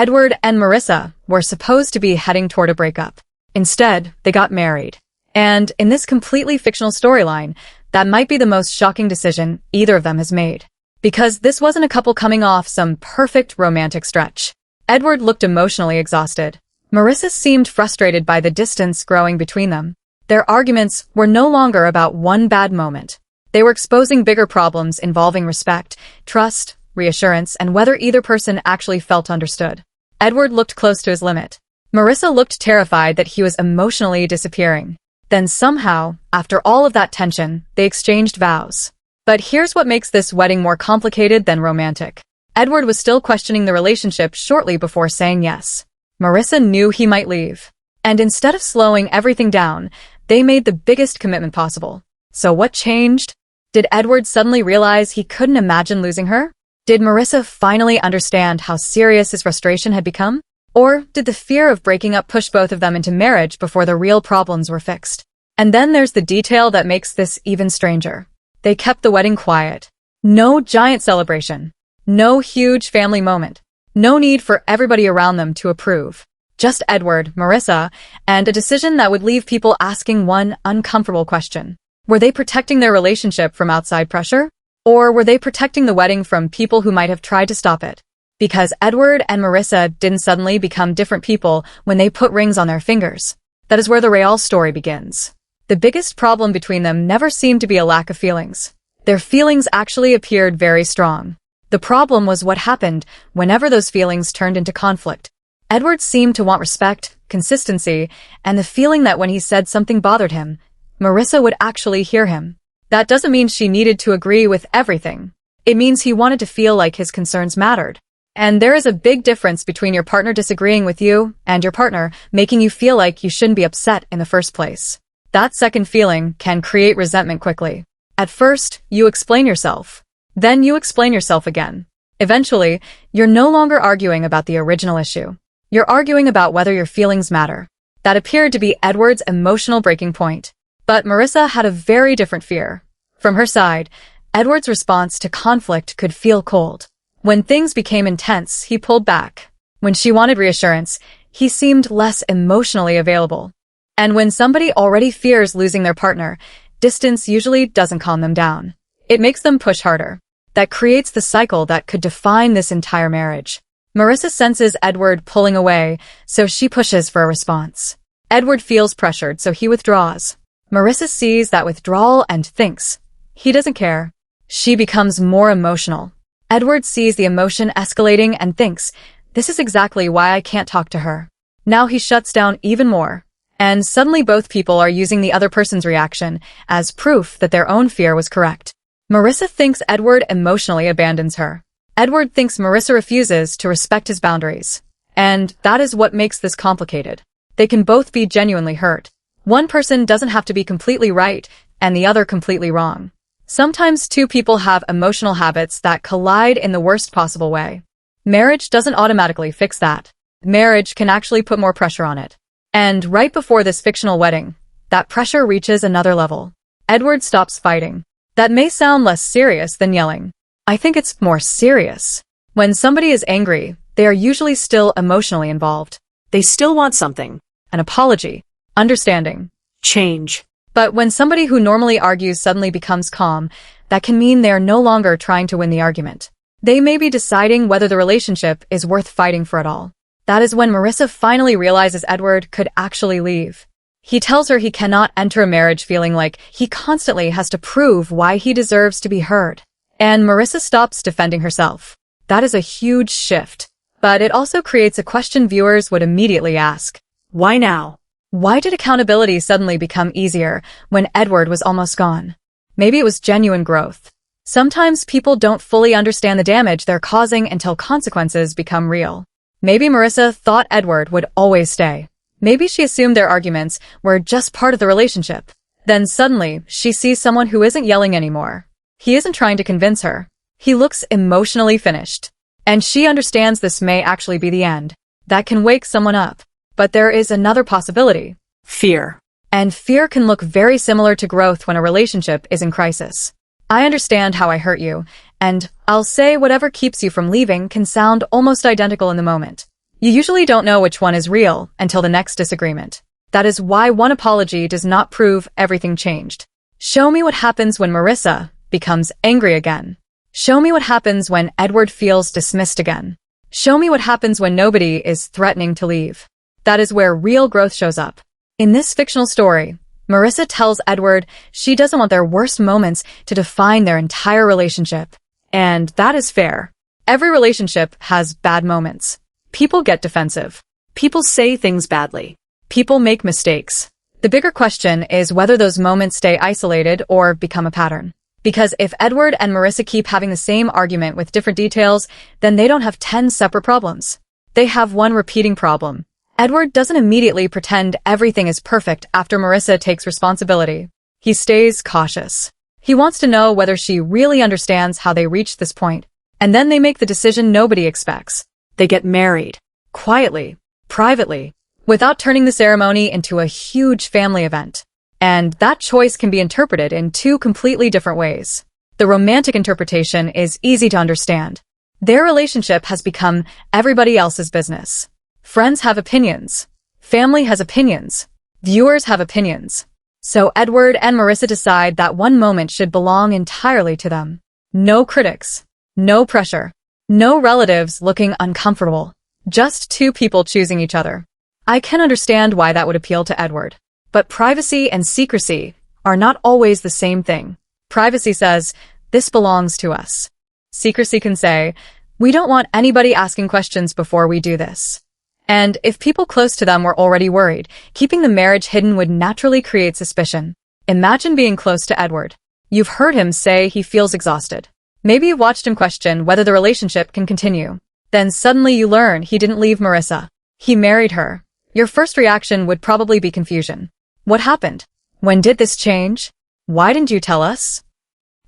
Edward and Marissa were supposed to be heading toward a breakup. Instead, they got married. And in this completely fictional storyline, that might be the most shocking decision either of them has made. Because this wasn't a couple coming off some perfect romantic stretch. Edward looked emotionally exhausted. Marissa seemed frustrated by the distance growing between them. Their arguments were no longer about one bad moment. They were exposing bigger problems involving respect, trust, reassurance, and whether either person actually felt understood. Edward looked close to his limit. Marissa looked terrified that he was emotionally disappearing. Then somehow, after all of that tension, they exchanged vows. But here's what makes this wedding more complicated than romantic. Edward was still questioning the relationship shortly before saying yes. Marissa knew he might leave. And instead of slowing everything down, they made the biggest commitment possible. So what changed? Did Edward suddenly realize he couldn't imagine losing her? Did Marissa finally understand how serious his frustration had become? Or did the fear of breaking up push both of them into marriage before the real problems were fixed? And then there's the detail that makes this even stranger. They kept the wedding quiet. No giant celebration. No huge family moment. No need for everybody around them to approve. Just Edward, Marissa, and a decision that would leave people asking one uncomfortable question. Were they protecting their relationship from outside pressure? Or were they protecting the wedding from people who might have tried to stop it? Because Edward and Marissa didn't suddenly become different people when they put rings on their fingers. That is where the real story begins. The biggest problem between them never seemed to be a lack of feelings. Their feelings actually appeared very strong. The problem was what happened whenever those feelings turned into conflict. Edward seemed to want respect, consistency, and the feeling that when he said something bothered him, Marissa would actually hear him. That doesn't mean she needed to agree with everything. It means he wanted to feel like his concerns mattered. And there is a big difference between your partner disagreeing with you and your partner making you feel like you shouldn't be upset in the first place. That second feeling can create resentment quickly. At first, you explain yourself. Then you explain yourself again. Eventually, you're no longer arguing about the original issue. You're arguing about whether your feelings matter. That appeared to be Edward's emotional breaking point. But Marissa had a very different fear. From her side, Edward's response to conflict could feel cold. When things became intense, he pulled back. When she wanted reassurance, he seemed less emotionally available. And when somebody already fears losing their partner, distance usually doesn't calm them down. It makes them push harder. That creates the cycle that could define this entire marriage. Marissa senses Edward pulling away, so she pushes for a response. Edward feels pressured, so he withdraws. Marissa sees that withdrawal and thinks, he doesn't care. She becomes more emotional. Edward sees the emotion escalating and thinks, this is exactly why I can't talk to her. Now he shuts down even more. And suddenly both people are using the other person's reaction as proof that their own fear was correct. Marissa thinks Edward emotionally abandons her. Edward thinks Marissa refuses to respect his boundaries. And that is what makes this complicated. They can both be genuinely hurt. One person doesn't have to be completely right and the other completely wrong. Sometimes two people have emotional habits that collide in the worst possible way. Marriage doesn't automatically fix that. Marriage can actually put more pressure on it. And right before this fictional wedding, that pressure reaches another level. Edward stops fighting. That may sound less serious than yelling. I think it's more serious. When somebody is angry, they are usually still emotionally involved. They still want something. An apology, understanding, change. But when somebody who normally argues suddenly becomes calm, that can mean they are no longer trying to win the argument. They may be deciding whether the relationship is worth fighting for at all. That is when Marissa finally realizes Edward could actually leave. He tells her he cannot enter a marriage feeling like he constantly has to prove why he deserves to be heard. And Marissa stops defending herself. That is a huge shift. But it also creates a question viewers would immediately ask. Why now? Why did accountability suddenly become easier when Edward was almost gone? Maybe it was genuine growth. Sometimes people don't fully understand the damage they're causing until consequences become real. Maybe Marissa thought Edward would always stay. Maybe she assumed their arguments were just part of the relationship. Then suddenly, she sees someone who isn't yelling anymore. He isn't trying to convince her. He looks emotionally finished. And she understands this may actually be the end. That can wake someone up. But there is another possibility. Fear. And fear can look very similar to growth when a relationship is in crisis. I understand how I hurt you, and I'll say whatever keeps you from leaving can sound almost identical in the moment. You usually don't know which one is real until the next disagreement. That is why one apology does not prove everything changed. Show me what happens when Marissa becomes angry again. Show me what happens when Edward feels dismissed again. Show me what happens when nobody is threatening to leave. That is where real growth shows up. In this fictional story, Marissa tells Edward she doesn't want their worst moments to define their entire relationship. And that is fair. Every relationship has bad moments. People get defensive. People say things badly. People make mistakes. The bigger question is whether those moments stay isolated or become a pattern. Because if Edward and Marissa keep having the same argument with different details, then they don't have 10 separate problems. They have one repeating problem. Edward doesn't immediately pretend everything is perfect after Marissa takes responsibility. He stays cautious. He wants to know whether she really understands how they reached this point. And then they make the decision nobody expects. They get married. Quietly, privately, without turning the ceremony into a huge family event. And that choice can be interpreted in two completely different ways. The romantic interpretation is easy to understand. Their relationship has become everybody else's business. Friends have opinions. Family has opinions. Viewers have opinions. So Edward and Marissa decide that one moment should belong entirely to them. No critics. No pressure. No relatives looking uncomfortable. Just two people choosing each other. I can understand why that would appeal to Edward. But privacy and secrecy are not always the same thing. Privacy says, this belongs to us. Secrecy can say, we don't want anybody asking questions before we do this. And if people close to them were already worried, keeping the marriage hidden would naturally create suspicion. Imagine being close to Edward. You've heard him say he feels exhausted. Maybe you've watched him question whether the relationship can continue. Then suddenly you learn he didn't leave Marissa. He married her. Your first reaction would probably be confusion. What happened? When did this change? Why didn't you tell us?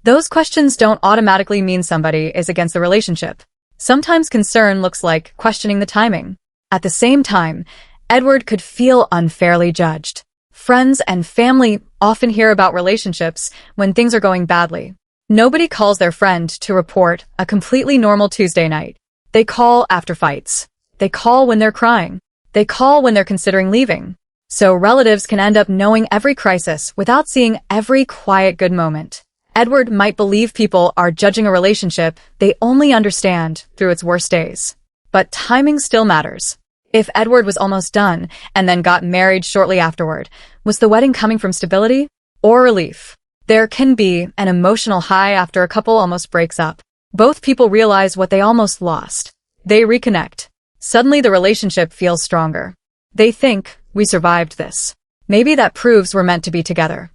Those questions don't automatically mean somebody is against the relationship. Sometimes concern looks like questioning the timing. At the same time, Edward could feel unfairly judged. Friends and family often hear about relationships when things are going badly. Nobody calls their friend to report a completely normal Tuesday night. They call after fights. They call when they're crying. They call when they're considering leaving. So relatives can end up knowing every crisis without seeing every quiet good moment. Edward might believe people are judging a relationship they only understand through its worst days. But timing still matters. If Edward was almost done and then got married shortly afterward, was the wedding coming from stability or relief? There can be an emotional high after a couple almost breaks up. Both people realize what they almost lost. They reconnect. Suddenly the relationship feels stronger. They think, we survived this. Maybe that proves we're meant to be together.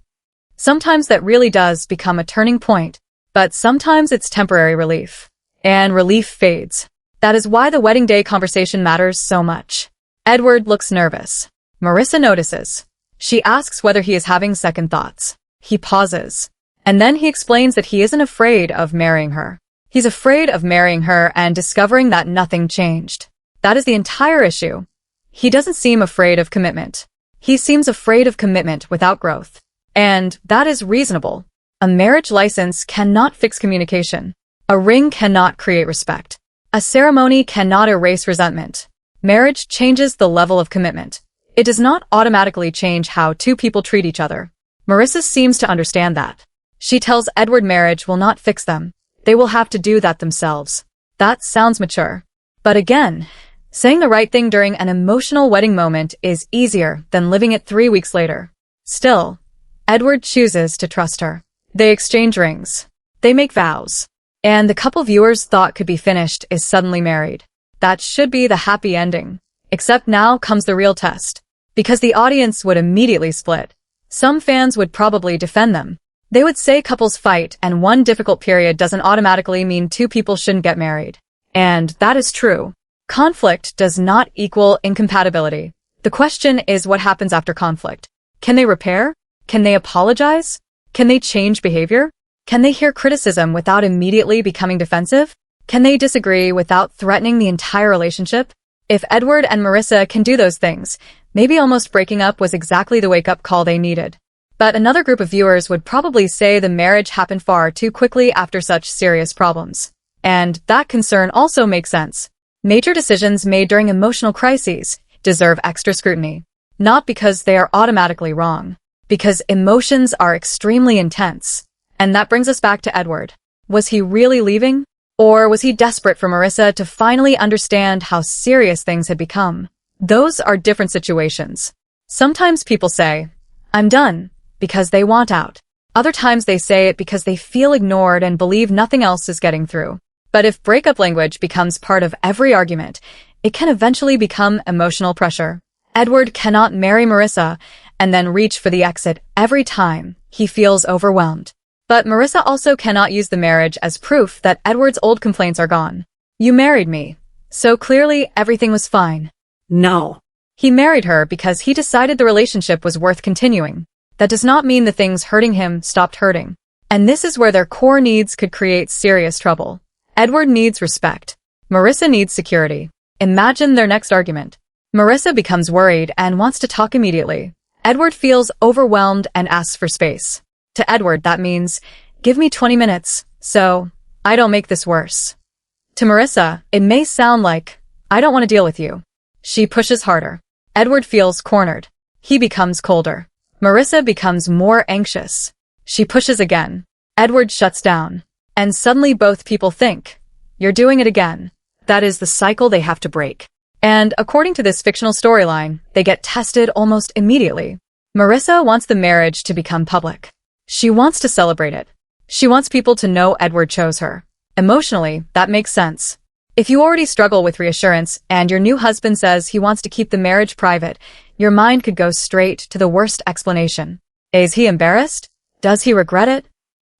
Sometimes that really does become a turning point, but sometimes it's temporary relief. And relief fades. That is why the wedding day conversation matters so much. Edward looks nervous. Marissa notices. She asks whether he is having second thoughts. He pauses. And then he explains that he isn't afraid of marrying her. He's afraid of marrying her and discovering that nothing changed. That is the entire issue. He doesn't seem afraid of commitment. He seems afraid of commitment without growth. And that is reasonable. A marriage license cannot fix communication. A ring cannot create respect. A ceremony cannot erase resentment. Marriage changes the level of commitment. It does not automatically change how two people treat each other. Marissa seems to understand that. She tells Edward marriage will not fix them. They will have to do that themselves. That sounds mature. But again, saying the right thing during an emotional wedding moment is easier than living it 3 weeks later. Still, Edward chooses to trust her. They exchange rings. They make vows. And the couple viewers thought could be finished is suddenly married. That should be the happy ending. Except now comes the real test. Because the audience would immediately split. Some fans would probably defend them. They would say couples fight and one difficult period doesn't automatically mean two people shouldn't get married. And that is true. Conflict does not equal incompatibility. The question is what happens after conflict. Can they repair? Can they apologize? Can they change behavior? Can they hear criticism without immediately becoming defensive? Can they disagree without threatening the entire relationship? If Edward and Marissa can do those things, maybe almost breaking up was exactly the wake-up call they needed. But another group of viewers would probably say the marriage happened far too quickly after such serious problems. And that concern also makes sense. Major decisions made during emotional crises deserve extra scrutiny. Not because they are automatically wrong, because emotions are extremely intense. And that brings us back to Edward. Was he really leaving? Or was he desperate for Marissa to finally understand how serious things had become? Those are different situations. Sometimes people say, "I'm done," because they want out. Other times they say it because they feel ignored and believe nothing else is getting through. But if breakup language becomes part of every argument, it can eventually become emotional pressure. Edward cannot marry Marissa and then reach for the exit every time he feels overwhelmed. But Marissa also cannot use the marriage as proof that Edward's old complaints are gone. "You married me, so clearly everything was fine." No. He married her because he decided the relationship was worth continuing. That does not mean the things hurting him stopped hurting. And this is where their core needs could create serious trouble. Edward needs respect. Marissa needs security. Imagine their next argument. Marissa becomes worried and wants to talk immediately. Edward feels overwhelmed and asks for space. To Edward, that means, "Give me 20 minutes, so I don't make this worse." To Marissa, it may sound like, "I don't want to deal with you." She pushes harder. Edward feels cornered. He becomes colder. Marissa becomes more anxious. She pushes again. Edward shuts down. And suddenly both people think, "You're doing it again." That is the cycle they have to break. And according to this fictional storyline, they get tested almost immediately. Marissa wants the marriage to become public. She wants to celebrate it. She wants people to know Edward chose her. Emotionally, that makes sense. If you already struggle with reassurance and your new husband says he wants to keep the marriage private, your mind could go straight to the worst explanation. Is he embarrassed? Does he regret it?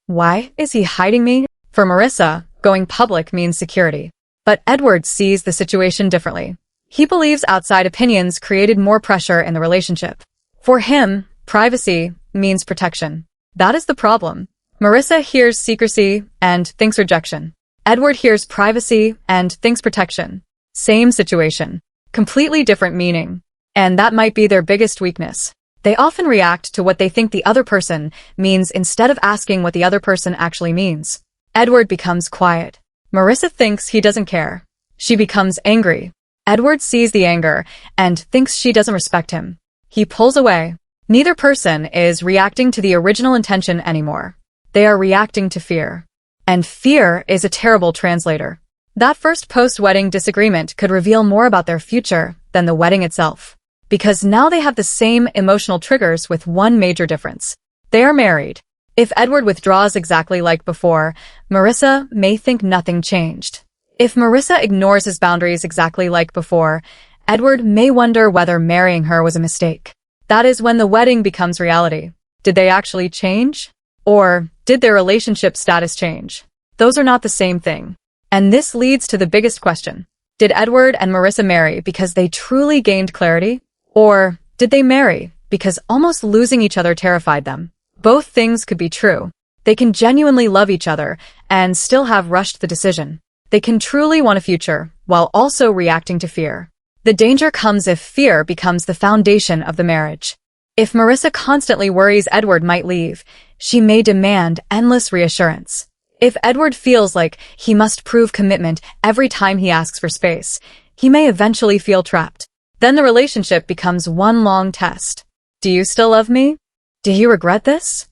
Why is he hiding me? For Marissa, going public means security. But Edward sees the situation differently. He believes outside opinions created more pressure in the relationship. For him, privacy means protection. That is the problem. Marissa hears secrecy and thinks rejection. Edward hears privacy and thinks protection. Same situation. Completely different meaning. And that might be their biggest weakness. They often react to what they think the other person means instead of asking what the other person actually means. Edward becomes quiet. Marissa thinks he doesn't care. She becomes angry. Edward sees the anger and thinks she doesn't respect him. He pulls away. Neither person is reacting to the original intention anymore. They are reacting to fear. And fear is a terrible translator. That first post-wedding disagreement could reveal more about their future than the wedding itself. Because now they have the same emotional triggers with one major difference. They are married. If Edward withdraws exactly like before, Marissa may think nothing changed. If Marissa ignores his boundaries exactly like before, Edward may wonder whether marrying her was a mistake. That is when the wedding becomes reality. Did they actually change? Or did their relationship status change? Those are not the same thing. And this leads to the biggest question. Did Edward and Marissa marry because they truly gained clarity? Or did they marry because almost losing each other terrified them? Both things could be true. They can genuinely love each other and still have rushed the decision. They can truly want a future while also reacting to fear. The danger comes if fear becomes the foundation of the marriage. If Marissa constantly worries Edward might leave, she may demand endless reassurance. If Edward feels like he must prove commitment every time he asks for space, he may eventually feel trapped. Then the relationship becomes one long test. Do you still love me? Do you regret this?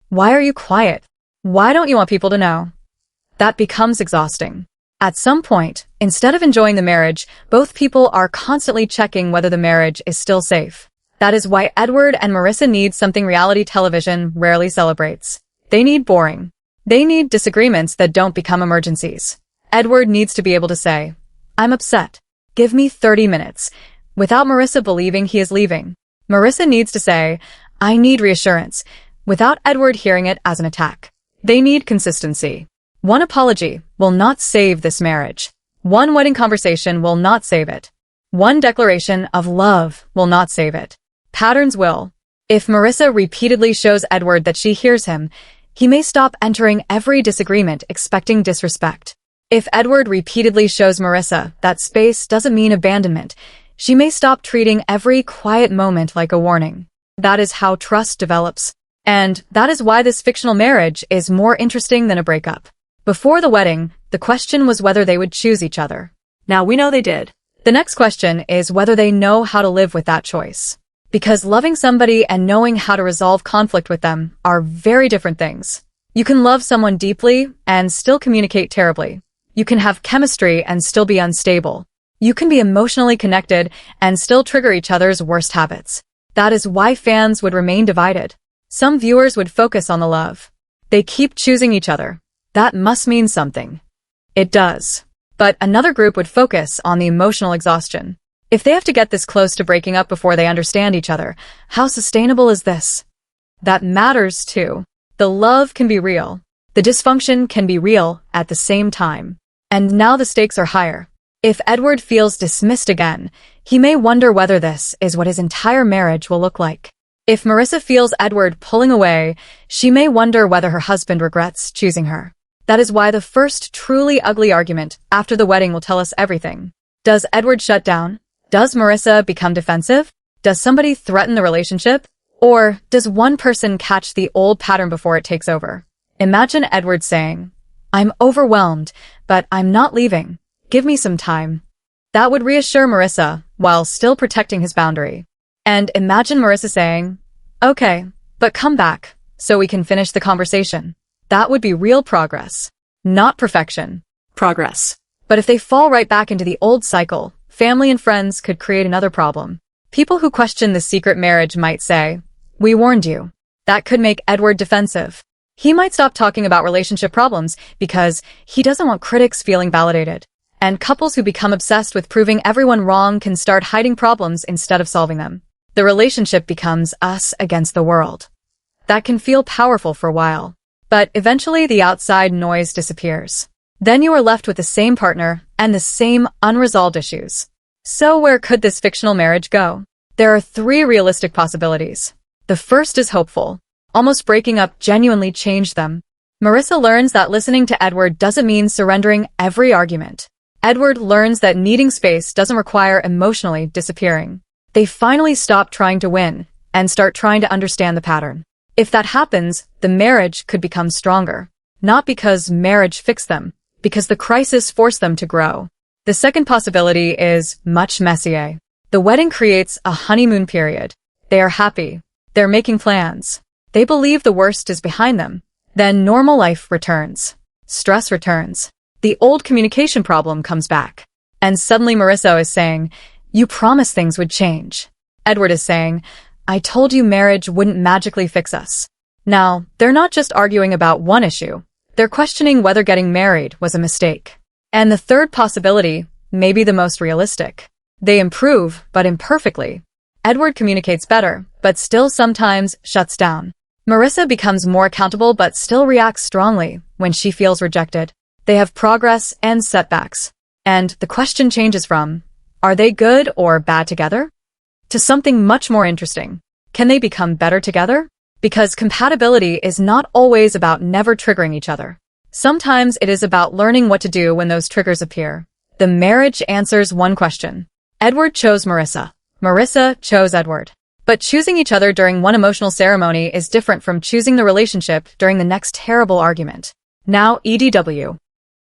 Why are you quiet? Why don't you want people to know? That becomes exhausting. At some point, instead of enjoying the marriage, both people are constantly checking whether the marriage is still safe. That is why Edward and Marissa need something reality television rarely celebrates. They need boring. They need disagreements that don't become emergencies. Edward needs to be able to say, "I'm upset. Give me 30 minutes," without Marissa believing he is leaving. Marissa needs to say, "I need reassurance," without Edward hearing it as an attack. They need consistency. One apology will not save this marriage. One wedding conversation will not save it. One declaration of love will not save it. Patterns will. If Marissa repeatedly shows Edward that she hears him, he may stop entering every disagreement expecting disrespect. If Edward repeatedly shows Marissa that space doesn't mean abandonment, she may stop treating every quiet moment like a warning. That is how trust develops. And that is why this fictional marriage is more interesting than a breakup. Before the wedding, the question was whether they would choose each other. Now we know they did. The next question is whether they know how to live with that choice. Because loving somebody and knowing how to resolve conflict with them are very different things. You can love someone deeply and still communicate terribly. You can have chemistry and still be unstable. You can be emotionally connected and still trigger each other's worst habits. That is why fans would remain divided. Some viewers would focus on the love. They keep choosing each other. That must mean something. It does. But another group would focus on the emotional exhaustion. If they have to get this close to breaking up before they understand each other, how sustainable is this? That matters too. The love can be real. The dysfunction can be real at the same time. And now the stakes are higher. If Edward feels dismissed again, he may wonder whether this is what his entire marriage will look like. If Marissa feels Edward pulling away, she may wonder whether her husband regrets choosing her. That is why the first truly ugly argument after the wedding will tell us everything. Does Edward shut down? Does Marissa become defensive? Does somebody threaten the relationship? Or does one person catch the old pattern before it takes over? Imagine Edward saying, "I'm overwhelmed, but I'm not leaving. Give me some time." That would reassure Marissa while still protecting his boundary. And imagine Marissa saying, "Okay, but come back so we can finish the conversation." That would be real progress, not perfection. Progress. But if they fall right back into the old cycle, family and friends could create another problem. People who question the secret marriage might say, "We warned you." That could make Edward defensive. He might stop talking about relationship problems because he doesn't want critics feeling validated. And couples who become obsessed with proving everyone wrong can start hiding problems instead of solving them. The relationship becomes us against the world. That can feel powerful for a while. But eventually the outside noise disappears. Then you are left with the same partner and the same unresolved issues. So where could this fictional marriage go? There are 3 realistic possibilities. The first is hopeful. Almost breaking up genuinely changed them. Marissa learns that listening to Edward doesn't mean surrendering every argument. Edward learns that needing space doesn't require emotionally disappearing. They finally stop trying to win and start trying to understand the pattern. If that happens, the marriage could become stronger. Not because marriage fixed them, because the crisis forced them to grow. The second possibility is much messier. The wedding creates a honeymoon period. They are happy. They're making plans. They believe the worst is behind them. Then normal life returns. Stress returns. The old communication problem comes back. And suddenly Marissa is saying, "You promised things would change." Edward is saying, "I told you marriage wouldn't magically fix us." Now, they're not just arguing about one issue. They're questioning whether getting married was a mistake. And the third possibility may be the most realistic. They improve, but imperfectly. Edward communicates better, but still sometimes shuts down. Marissa becomes more accountable but still reacts strongly when she feels rejected. They have progress and setbacks. And the question changes from, are they good or bad together? To something much more interesting. Can they become better together? Because compatibility is not always about never triggering each other. Sometimes it is about learning what to do when those triggers appear. The marriage answers one question. Edward chose Marissa. Marissa chose Edward. But choosing each other during one emotional ceremony is different from choosing the relationship during the next terrible argument. Now, EDW.